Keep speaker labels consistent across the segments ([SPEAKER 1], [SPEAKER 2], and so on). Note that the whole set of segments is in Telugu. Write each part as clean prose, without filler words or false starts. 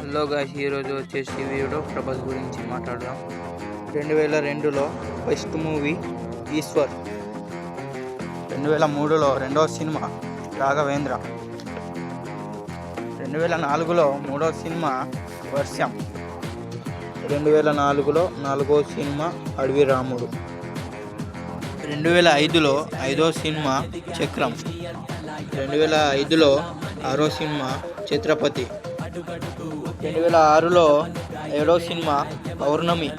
[SPEAKER 1] హలో గాయ్స్, ఈరోజు వచ్చేసి వీడియో ప్రభాస్ గురించి మాట్లాడదాం. 2002లో బెస్ట్ మూవీ ఈశ్వర్. 2003లో రెండవ సినిమా రాఘవేంద్ర. 2004లో మూడవ సినిమా వర్షం. 2004లో నాలుగవ సినిమా అడవి రాముడు. 2005లో ఐదవ సినిమా చక్రం. 2005లో ఆరో సినిమా ఛత్రపతి. 2006లో ఏడవ సినిమా పౌర్ణమి.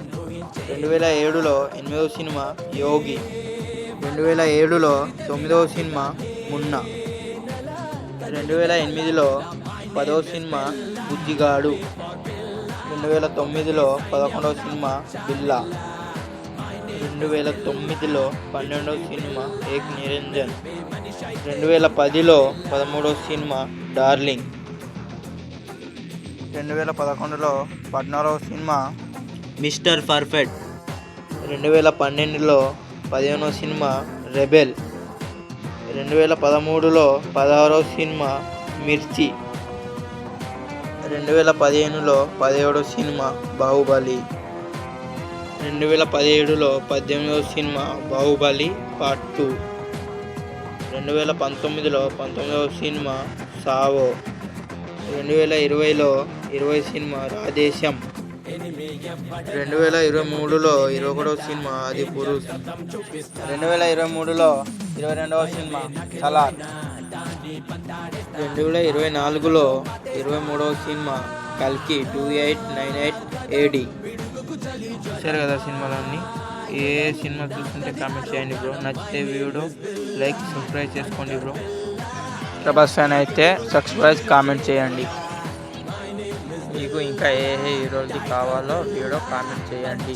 [SPEAKER 1] 2007లో ఎనిమిదవ సినిమా యోగి. 2007లో తొమ్మిదవ సినిమా మున్నా. 2008లో 10వ సినిమా బుజ్జిగాడు. 2009లో 11వ సినిమా బిల్లా. 2009లో 12వ సినిమా ఏక్ నిరంజన్. 2010లో 13వ సినిమా డార్లింగ్. 2011లో 14వ సినిమా మిస్టర్ పర్ఫెక్ట్. 2012లో 15వ సినిమా రెబెల్. 2013లో 16వ సినిమా మిర్చి. 2015లో 17వ సినిమా బాహుబలి. 2017లో 18వ సినిమా బాహుబలి పార్ట్ 2. 2019లో 19వ సినిమా సావో. 2020లో 20వ సినిమా రాధేశ్యాం. 2023లో 21వ సినిమా ఆది పురుష్. 2023లో 22వ సినిమా సలార్. 2024లో 23వ సినిమా కల్కి 2898 AD. చూశారు కదా సినిమాలన్నీ. ఏ సినిమా చూస్తుంటే కామెంట్ చేయండి బ్రో. నచ్చితే వీడియో లైక్ సబ్స్క్రైబ్ చేసుకోండి బ్రో. ప్రభాస్ ఫ్యాన్ అయితే సబ్స్క్రైబ్ కామెంట్ చేయండి. మీకు ఇంకా ఏ హీరోది కావాలో వీడియో కామెంట్ చేయండి.